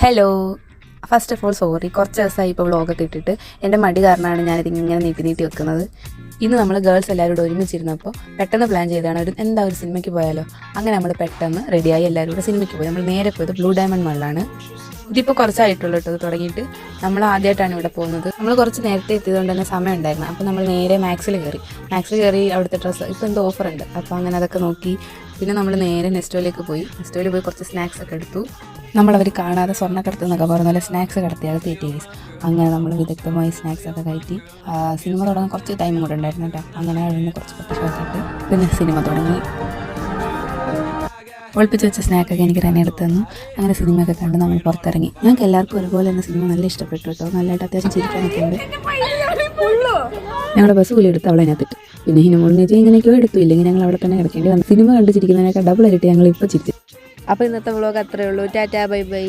Hello, first of all sorry, കുറച്ച് ദിവസമായി ഇപ്പോൾ വ്ളോഗൊക്കെ ഇട്ടിട്ട് എൻ്റെ മടി കാരണമാണ് ഞാനിതിങ്ങനെ നീട്ടി വെക്കുന്നത്. ഇന്ന് നമ്മൾ ഗേൾസ് എല്ലാവരും ഒരുമിച്ചിരുന്നപ്പോൾ പെട്ടെന്ന് പ്ലാൻ ചെയ്താണ് ഒരു സിനിമയ്ക്ക് പോയാലോ. അങ്ങനെ നമ്മൾ പെട്ടെന്ന് റെഡിയായി എല്ലാവരും കൂടെ സിനിമയ്ക്ക് പോയി. നമ്മൾ നേരെ പോയത് ബ്ലൂ ഡയമണ്ട് മാളിലാണ്. ഇതിപ്പോൾ കുറച്ചായിട്ടുള്ളൂ കേട്ടോ തുടങ്ങിയിട്ട്. നമ്മൾ ആദ്യമായിട്ടാണ് ഇവിടെ പോകുന്നത്. നമ്മൾ കുറച്ച് നേരത്തെ എത്തിയതുകൊണ്ട് തന്നെ സമയം ഉണ്ടായിരുന്നു. അപ്പോൾ നമ്മൾ നേരെ മാക്സിൽ കയറി അവിടുത്തെ ഡ്രസ്സ് ഇപ്പോൾ എന്തോ ഓഫറുണ്ട്, അപ്പോൾ അങ്ങനെ അതൊക്കെ നോക്കി. പിന്നെ നമ്മൾ നേരെ നെസ്റ്റോയിലേക്ക് പോയി. നെസ്റ്റോയിൽ പോയി കുറച്ച് സ്നാക്സ് ഒക്കെ എടുത്തു. നമ്മളവർ കാണാതെ സ്വർണ്ണക്കടത്ത് എന്നൊക്കെ പറഞ്ഞ പോലെ സ്നാക്സ് കടത്തിയാണ് തിയേറ്റേഴ്സ്. അങ്ങനെ നമ്മൾ വിദഗ്ധമായി സ്നാക്സ് ഒക്കെ കയറ്റി സിനിമ തുടങ്ങാൻ കുറച്ച് ടൈം കൂടെ ഉണ്ടായിരുന്നു കേട്ടോ. അങ്ങനെ അതിന് കുറച്ച് പെട്ടിട്ട് പിന്നെ സിനിമ തുടങ്ങി. ഒളിപ്പിച്ച് വെച്ച സ്നാക്കൊക്കെ എനിക്ക് തന്നെ എടുത്തു തന്നു. അങ്ങനെ സിനിമയൊക്കെ കണ്ട് നമ്മൾ പുറത്തിറങ്ങി. ഞങ്ങൾക്ക് എല്ലാവർക്കും ഒരുപോലെ തന്നെ സിനിമ നല്ല ഇഷ്ടപ്പെട്ടു കേട്ടോ. നല്ലതായിട്ട് അത്യാവശ്യം ചിരിക്കാനൊക്കെ ഉണ്ട്. ഞങ്ങളുടെ ബസ് കൂലി എടുത്ത് അവളെ അതിനകത്തിട്ട് പിന്നെ ഹിനുമോളിനേജ് ഇങ്ങനെയൊക്കെയോ എടുത്തു. ഇല്ലെങ്കിൽ ഞങ്ങൾ അവിടെ തന്നെ കിടക്കേണ്ടി വന്നു. സിനിമ കണ്ട് ചിരിക്കുന്നതിനൊക്കെ ഡബിൾ ആയിട്ട് ഞങ്ങൾ ഇപ്പോൾ ചിരിച്ചു. അപ്പോൾ ഇന്നത്തെ വ്ളോഗ് അത്രയേ ഉള്ളൂ. Tata, bye bye.